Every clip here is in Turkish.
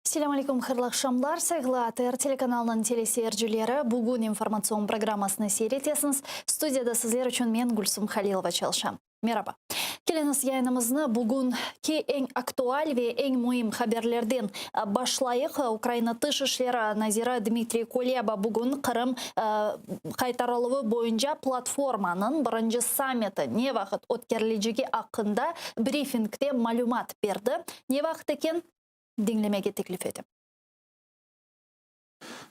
Assalamu alaikum, hayırlı akşamlar. Saygılı ATR telekanalının teleseyircileri. Bugün informasyon programmasını seyretesiniz. Stüdyoda sizler için ben Gülsüm Halilova çalışam. Merhaba. Keliniz yayınımızı bugünkü en aktual ve en mühim haberlerden başlayık. Ukrayna Dışişleri Naziri Dmitry Kuleba bugün Kırım kaytarılığı boyunca platformanın birinci sammiti ne vakit ötkerileceki hakkında briefingde malumat verdi. Ne vakit eken dinlemeye teklif ettim.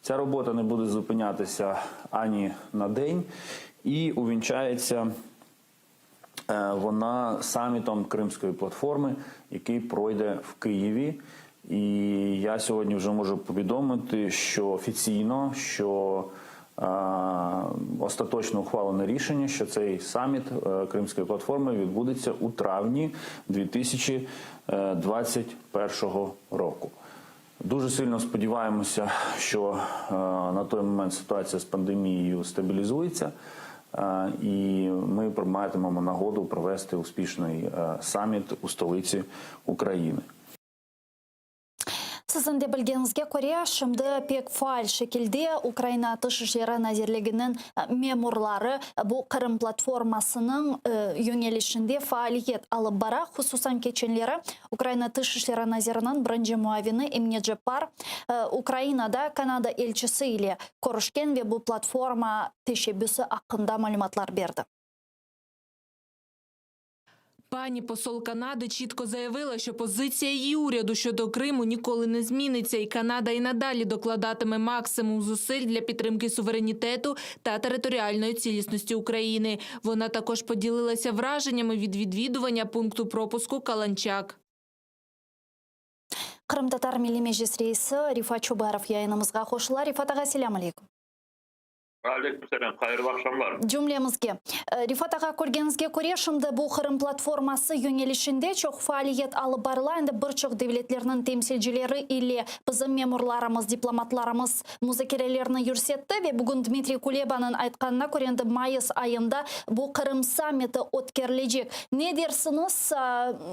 Ця робота не буде зупинятися ані на день і увінчається вона самітом Кримської платформи, який пройде в Києві. І я сьогодні вже можу повідомити, що офіційно, що остаточно ухвалене рішення, що цей саміт Кримської платформи відбудеться у травні 2021 року. Дуже сильно сподіваємося, що на той момент ситуація з пандемією стабілізується, і ми матимемо нагоду провести успішний саміт у столиці України. Sizin de bilgenizge ko'ra, şimdi pek faal şekilde Ukrayna Dışişleri Nazirligi'nin memurları bu Kırım platformasının yönelişinde faaliyet alıp bara. Hususan geçenleri Ukrayna Dışişleri Naziri'nin birinci muavini Emine Cepar Ukrayna'da Kanada elçisi ile görüşken ve bu platforma teşebbüsü hakkında malumatlar verdi. Пані посол Канади чітко заявила, що позиція її уряду щодо Криму ніколи не зміниться, і Канада і надалі докладатиме максимум зусиль для підтримки суверенітету та територіальної цілісності України. Вона також поділилася враженнями від відвідування пункту пропуску Каланчак. Kırım Tatar Milli Meclis Reisi Rifat Çobarov yayınımızga hoşlar. Rifat ağa, selamun aleykum. Aleykümselam, hayırlı akşamlar. Cümlemizge. Rifat ağa, көргенізге көре, şimdi bu Kırım platforması yönelişinde çok faaliyet alıp barıla. Endi birçok devletlerinin temsilcileri ile bizim memurlarımız, diplomatlarımız müzakerelerini yürüsetti ve bugün Dmitry Kuleba'nın aytkanına göre endi Mayıs ayında bu Kırım sammiti ötkerilecek. Ne dersiniz?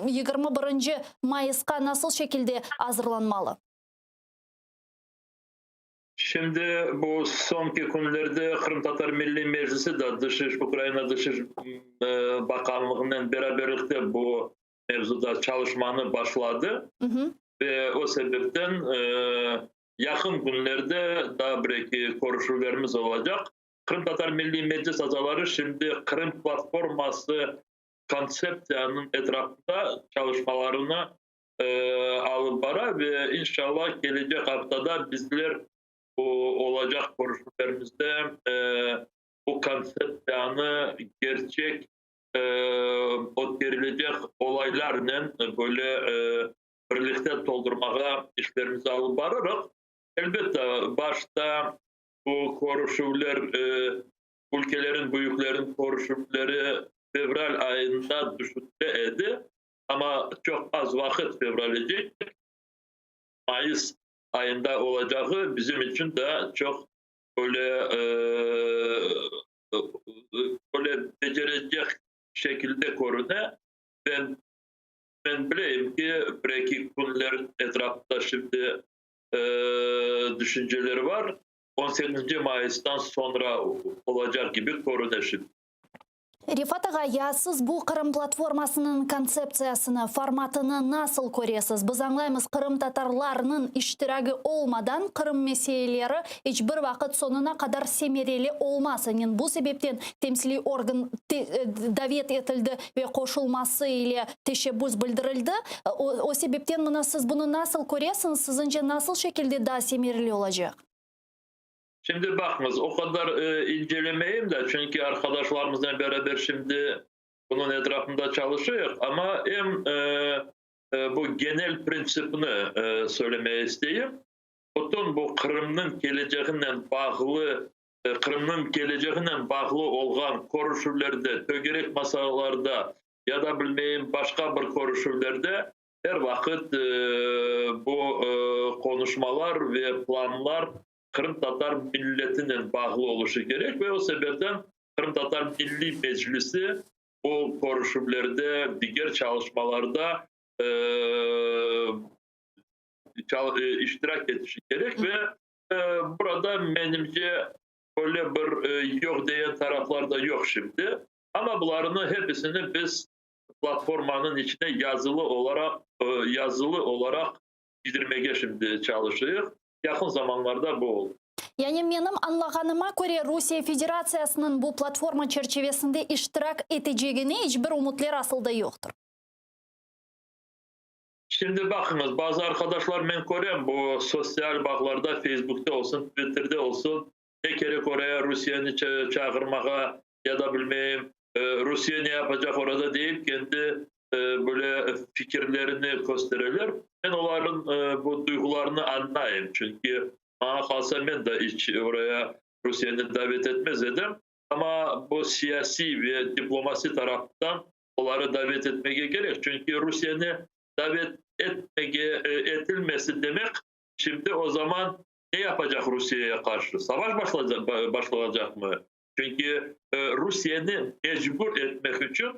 21. Mayıs'a nasıl şekilde hazırlanmalı? Şimdi bu sonki günlerde Kırım Tatar Milli Meclisi de Ukrayna Dışişleri Bakanlığı'nın beraberlikte bu mevzuda çalışmanı başladı. Ve o sebepten yakın günlerde daha belki konuşmalarımız olacak. Kırım Tatar Milli Meclis azaları şimdi Kırım Platforması konseptinin etrafında çalışmalarını alıp bara ve inşallah gelecek haftada bizler olacak konuşmalarımızda bu konsept gerçek verilecek olaylarla böyle birlikte doldurmaya işlerimizi alıp bararak elbette başta bu konuşmalar ülkelerin büyüklerin konuşmaları fevral ayında düşünüldü ama çok az vakit fevral edecek. Mayıs ayında olacağı bizim için de çok böyle becerecek şekilde görünüyor. Ben bileyim ki belki günlerin etrafında şimdi düşünceleri var. 18. Mayıs'tan sonra olacak gibi görünüyor şimdi. Rifat ağa, ya siz bu Kırım platformasının konsepsiyasını, formatını nasıl görüyorsunuz? Biz anlayımız Kırım Tatarlarının iştiraki olmadan Kırım meseleleri hiçbir vakit sonuna kadar semereli olmasın. Bu sebepten temsili organ davet etildi ve koşulması ile teşebbüs bildirildi. O sebepten siz bunu nasıl görüyorsunuz? Sizince nasıl şekilde daha semereli olacak? Şimdi bakınız o kadar incelemeyeyim de çünkü arkadaşlarımızla beraber şimdi bunun etrafında çalışıyor ama en bu genel prensipini söylemeye isteyeyim. Bütün bu Kırım'ın geleceğinden bağlı olan konuşmalarda, tögerek masalarda ya da bilmeyeyim başka bir konuşmalarda her vakit bu konuşmalar ve planlar Kırım Tatar milletinin bağlı oluşu gerek ve o sebepten Kırım Tatar Milli Meclisi bu konuşmalarda, diğer çalışmalarda iştirak etişi gerek ve burada benimce böyle bir yok diyen taraflar da yok şimdi. Ama bunların hepsini biz platformanın içine yazılı olarak bildirmeye şimdi çalışıyoruz. Yakın zamanlarda bu oldu. Yani benim anlağanıma göre Rusya Federasyasının bu platforma çerçevesinde iştirak edeceğine hiçbir umutları aslında yoktur. Şimdi bakınız bazı arkadaşlar ben görüyorum bu sosyal bağlarda Facebook'ta olsun Twitter'da olsun ne gerek oraya Rusya'nı çağırmaya ya da bilmeyeyim Rusya ne yapacak orada deyip kendi böyle fikirlerini gösterirler. Ben onların bu duygularını anlayayım. Çünkü bana kalsa ben de hiç oraya Rusya'nı davet etmez edim. Ama bu siyasi ve diplomasi taraftan onları davet etmeye gerek. Çünkü Rusya'nı davet edilmesi demek şimdi o zaman ne yapacak Rusya'ya karşı? Savaş başlayacak mı? Çünkü Rusya'nı mecbur etmek için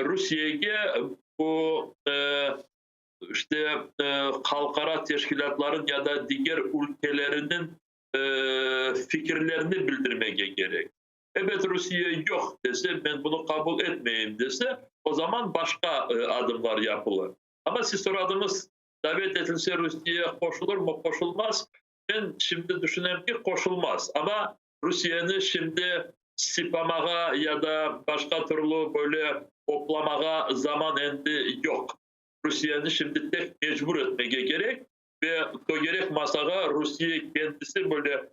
Rusya'ya bu işte halkara teşkilatların ya da diğer ülkelerinin fikirlerini bildirmeye gerek. Evet Rusya yok dese ben bunu kabul etmeyeyim dese o zaman başka adımlar yapılır. Ama siz soradınız davet edilse Rusya'ya koşulur mu koşulmaz. Ben şimdi düşünüyorum ki koşulmaz. Ama Rusya'nı şimdi sipamağa ya da başka türlü böyle toplamağa zaman endi yok. Rusya'nı şimdi tek mecbur etmeye gerek ve gerek masaya Rusya kendisi böyle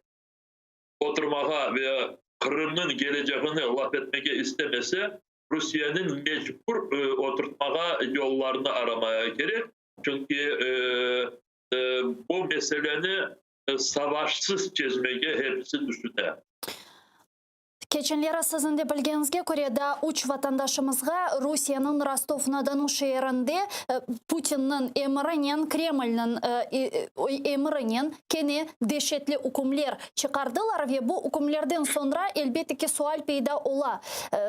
oturmaya ve Kırım'ın geleceğini laf etmeye istemese Rusya'nın mecbur oturtmaya yollarını aramaya gerek. Çünkü bu meseleni savaşsız çözmeye hepsi düşünüyor. Keçenlere sizin de bilgenizge göre da uç vatandaşımızga Rusya'nın Rostov-na-Donu şehrinde Putin'nin emrinin, Kreml'nin emrinin kene dehşetli hükümler çıkardılar ve bu hükümlerden sonra elbette ki sual peyda ola.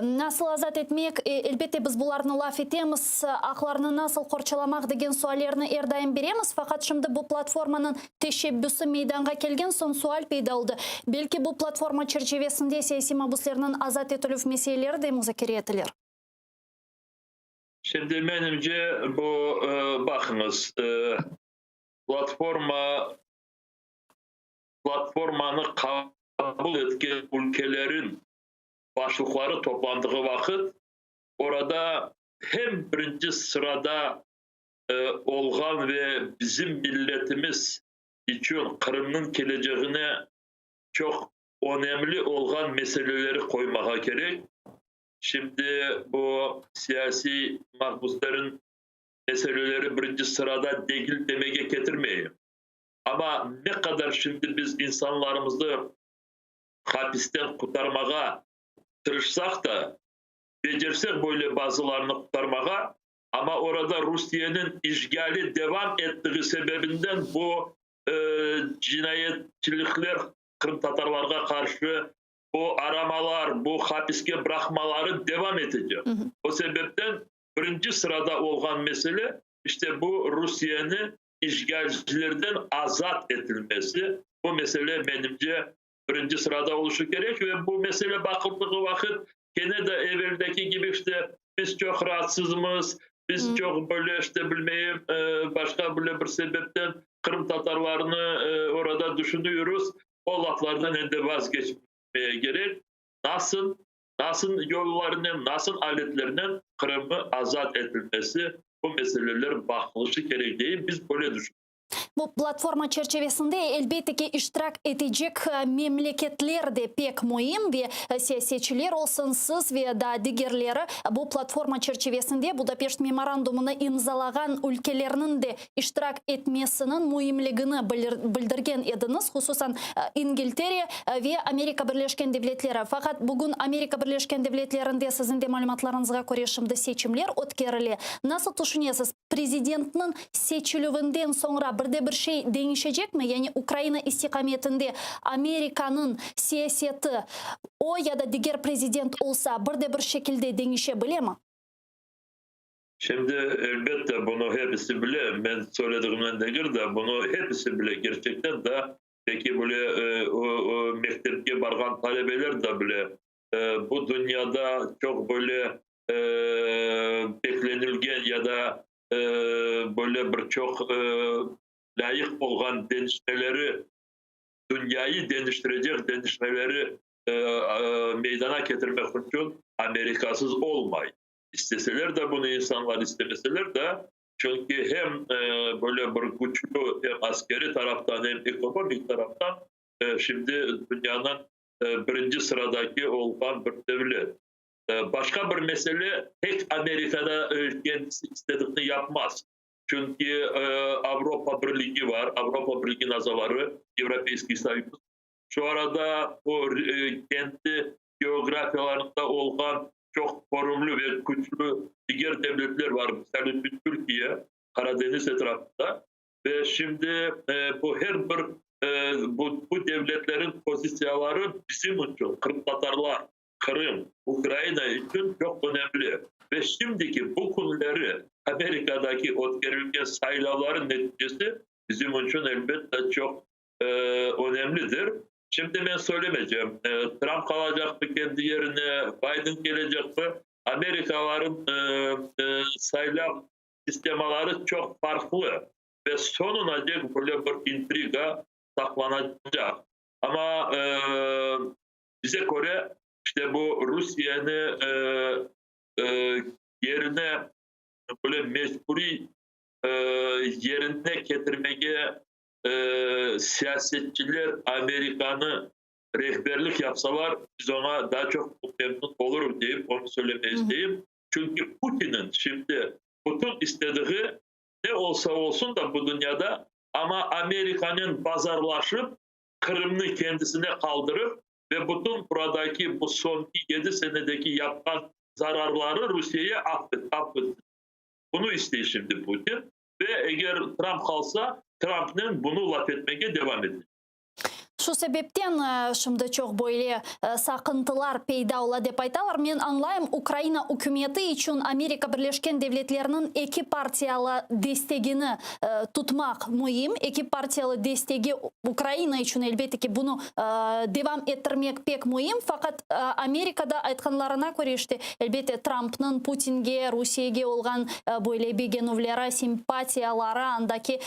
Nasıl azat etmek, elbette biz bularını laf etemiz, aklarını nasıl korçalamak degen suallerini her daim beremiz. Fakat şimdi bu platformanın teşebbüsü meydana kelgen son sual peyda oldu. Belki bu platforma çerçevesinde siyasi mabuslarının azat etülüf meseleleri de müzakere edilir. Şimdi benimce bu bakınız platformanı kabul etken ülkelerin başlıkları toplandığı vakit orada hem birinci sırada olgan ve bizim milletimiz için Kırım'ın geleceğine çok önemli olan meseleleri koymaya gerek. Şimdi bu siyasi mahpusların meseleleri birinci sırada değil demeye getirmeyeyim. Ama ne kadar şimdi biz insanlarımızı hapisten kurtarmaya tırışsak da becersek böyle bazılarını kurtarmaya ama orada Rusya'nın işgali devam ettiği sebebinden bu cinayetçilikler Kırım Tatarlarına karşı bu aramalar, bu hapiske bırakmaları devam edecek. O sebepten birinci sırada olan mesele işte bu Rusya'nın işgalcilerden azat edilmesi. Bu mesele benimce birinci sırada oluşu gerek ve bu mesele bakıldığı vakit gene de evveldeki gibi işte biz çok rahatsızız, biz çok böyle işte bilmeyeyim başka böyle bir sebepten Kırım Tatarlarını orada düşünüyoruz. O laflardan elde vazgeçmeye gerek. Nasıl yollarının, nasıl aletlerinin Kırım'ı azat edilmesi bu meselelerin bakılışı gerek değil. Biz böyle düşünüyoruz. Bu platforma çerçevesinde elbette ki iştirak edecek memleketler de pek mühim ve siyasetçiler olsun siz ve da diğerleri bu platforma çerçevesinde Budapeşt memorandumunu imzalagan ülkelerinin de iştirak etmesinin mühimliğini bildirgen ediniz. Hususan İngiltere ve Amerika Birleşken Devletleri. Fakat bugün Amerika Birleşken Devletleri'nde sizin de malumatlarınızga göre şimdi seçimler ötkärili. Nasıl düşünüyorsunuz? Prezidentinin seçilüvinden sonra bir şey değişecek mi? Yani Ukrayna istikametinde Amerika'nın siyaseti o ya da diğer prezident olsa bir şekilde değişebilir mi? Şimdi elbette bunu hepsi bile, ben söylediğimden değil de bunu hepsi bile gerçekten de peki böyle o mektepke bargan talebeler de bile bu dünyada çok böyle beklenilgen ya da böyle bir çok layık olan denişmeleri, dünyayı değiştirecek denişmeleri meydana getirmek için Amerikasız olmayın. İsteseler de bunu insanlar istemeseler de çünkü hem böyle bir güçlü hem askeri taraftan hem ekonomik taraftan şimdi dünyanın birinci sıradaki olan bir devlet. Başka bir mesele tek Amerika'da kendisi istediğini yapmaz. Çünkü Avrupa Birliği var, Avrupa Birliği azaları, Европейский Союз. Şu arada o kendi geografyalarında olan çok sorumlu ve güçlü diğer devletler var. Mesela Türkiye, Karadeniz etrafında. Ve şimdi bu her bir bu devletlerin pozisyonları bizim için, Kırım Tatarlar, Kırım, Ukrayna için çok önemli. Ve şimdiki bu konuları Amerika'daki ötkerilgen sayılavların neticesi bizim için elbette çok önemlidir. Şimdi ben söylemeyeceğim. Trump kalacak mı kendi yerine, Biden gelecek mi? Amerikalıların sayılav sistemaları çok farklı ve sonuna dek böyle bir intriga saklanacak. Ama bize göre işte bu Rusya'nın yerine böyle mecburi yerine getirmeye siyasetçiler Amerikan'ı rehberlik yapsalar biz ona daha çok memnun olurum deyip onu söylemeyi isteyeyim. Çünkü Putin'in şimdi bütün istediği ne olsa olsun da bu dünyada ama Amerika'nın pazarlaşıp Kırım'ı kendisine kaldırıp ve bütün buradaki bu son 7 senedeki yapılan zararları Rusya'ya affetsin. Bunu istiyor şimdi Putin ve eğer Trump kalsa Trump'ın bunu laf etmeye devam edecek. Şu sebepten şimdi çok böyle sakıntılar peyda ola dep aytalar. Men anlayım Ukrayna hükümeti için Amerika Birleşken Devletleri'nin iki partiyalı destegini tutmak mühim. İki partiyalı desteği Ukrayna için elbette ki bunu devam ettirmek pek mühim. Fakat Amerika'da aytkanlarına göre işte elbette Trump'ın Putin'ge, Rusya'ya olan böyle begenovlara, simpatiyalara andaki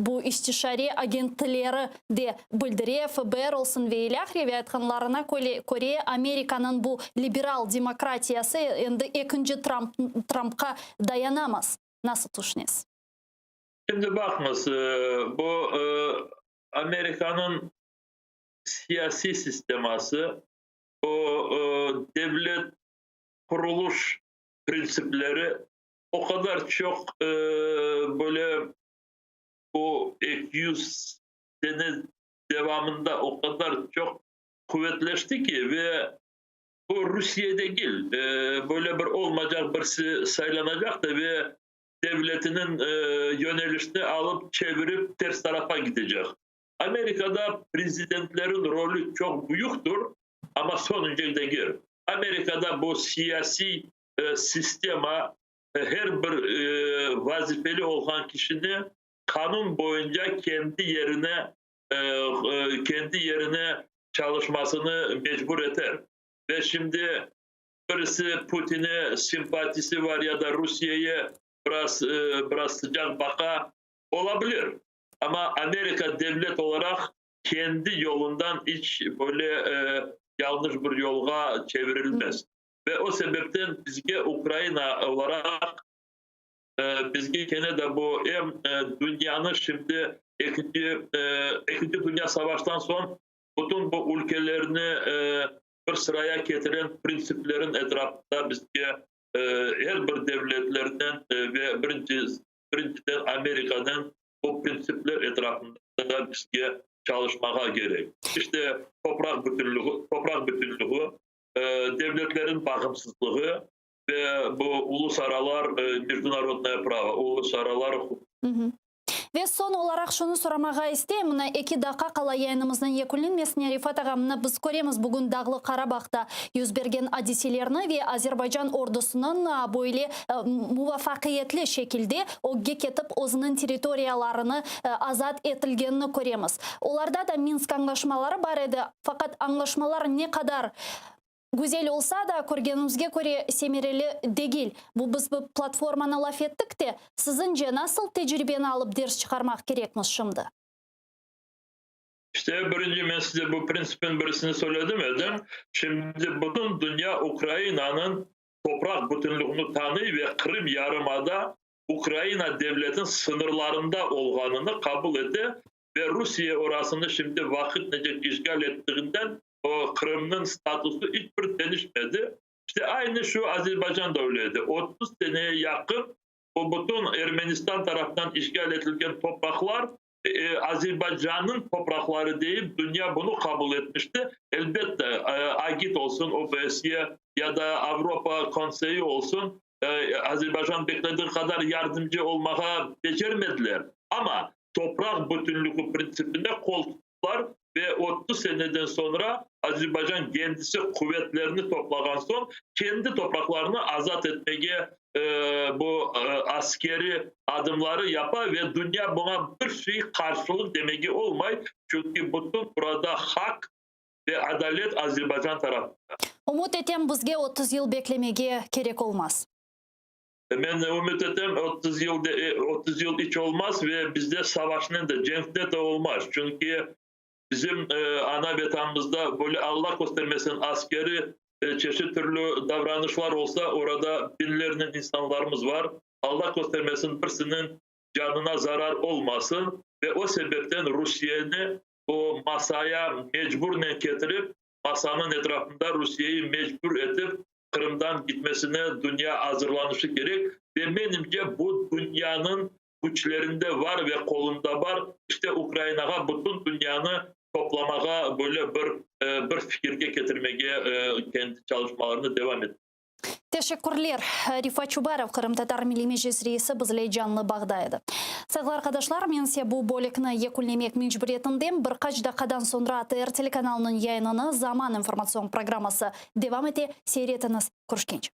bu istişare agentleri de bildirip ФБР olsun ve ilahri ve aytkanlarına göre Amerika'nın bu liberal demokratiyası endi ikinci Trump'a dayanamaz. Nasıl düşünüyorsunuz? Şimdi bakınız bu Amerika'nın siyasi sisteması o devlet kuruluş prensipleri o kadar çok böyle bu 200 sene devamında o kadar çok kuvvetleşti ki ve bu Rusya değil böyle bir olmayacak birisi saylanacak da ve devletinin yönelişini alıp çevirip ters tarafa gidecek. Amerika'da prezidentlerin rolü çok büyüktür ama sonuca değil. Amerika'da bu siyasi sistema her bir vazifeli olan kişinin kanun boyunca kendi yerine çalışmasını mecbur eder. Ve şimdi birisi Putin'e simpatisi var ya da Rusya'ya biraz sıcak baka olabilir. Ama Amerika devlet olarak kendi yolundan hiç böyle yanlış bir yola çevrilmez. Ve o sebepten bizge Ukrayna olarak bizge gene de bu hem dünyanın şimdi İkinci Dünya Savaş'tan sonra bütün bu ülkelerini bir sıraya getiren prensiplerin etrafında bizge her bir devletlerden ve birinciden Amerika'dan bu prensipler etrafında bizge çalışmaya gerek. İşte toprak bütünlüğü, devletlerin bağımsızlığı ve bu uluslararası международное право, uluslararası hukuk. Ve son olarak şunu soramağa isteyim. Mına 2 dakika kala yayınımızın yekünlenmesine Rifat ağamını biz göremiz bugün Dağlı Karabağ'da yüz bergen hadiselerini ve Azerbaycan ordusunun böyle muvaffakiyetli şekilde o geketip özünün teritoriyalarını azat etilgenini göremiz. Olarda da Minsk anlaşmaları var idi. Fakat anlaşmalar ne kadar güzel olsa da көргенімізге göre semereli değil. Bu biz bu platformаны laf ettik de sizince nasıl tecrübeni alıp ders çıkarmak gerekmiş şimdi? İşte birinci ben size bu prensipin birisini söyledim Edim. Şimdi bütün dünya Ukrayna'nın toprak bütünlüğünü tanıyor ve Kırım Yarımada Ukrayna devletin sınırlarında olganını kabul etti. Ve Rusya orasını şimdi vakit necek işgal ettiğinden o Kırım'ın statüsü hiçbir değişmedi. İşte aynı şu Azerbaycan'da öyleydi. 30 seneye yakın o bütün Ermenistan tarafından işgal edilen topraklar Azerbaycan'ın toprakları deyip dünya bunu kabul etmişti. Elbette AGİT olsun, OBSE ya da Avrupa Konseyi olsun Azerbaycan beklediği kadar yardımcı olmaya becermediler. Ama toprak bütünlüğü prensibinde kol tuttular ve 30 seneden sonra Azerbaycan kendisi kuvvetlerini toplagan son kendi topraklarını azat etmeye bu askeri adımları yapar ve dünya buna bir şey karşılık demegi olmay. Çünkü bütün burada hak ve adalet Azerbaycan tarafında. Umut etem bizge 30 yıl beklemege gerek olmaz. Ben ümit ederim 30 yıl hiç olmaz ve bizde savaşın da cenkte de olmaz. Çünkü bizim ana vatanımızda böyle Allah göstermesin askeri çeşit türlü davranışlar olsa orada binlerinin insanlarımız var. Allah göstermesin birisinin canına zarar olmasın ve o sebepten Rusya'yı o masaya mecburen getirip masanın etrafında Rusya'yı mecbur edip Kırım'dan gitmesine dünya hazırlanışı gerek ve benimce bu dünyanın güçlerinde var ve kolunda var. İşte Ukrayna'ya bütün dünyanı toplamaya böyle bir fikirge getirmeye kendi çalışmalarını devam etti. Teşekkürler. Rifat Çubarov, Kırım Tatar Milli Meclis Reisi bizle canlı bağdaydı. Sevgili arkadaşlar, men size bu bölükni yekunlemek mecburiyetindeyim. Birkaç dakikadan sonra TR telekanalının yayınını Zaman informasyon programması devam eti. Seyretiniz. Görüşkенче.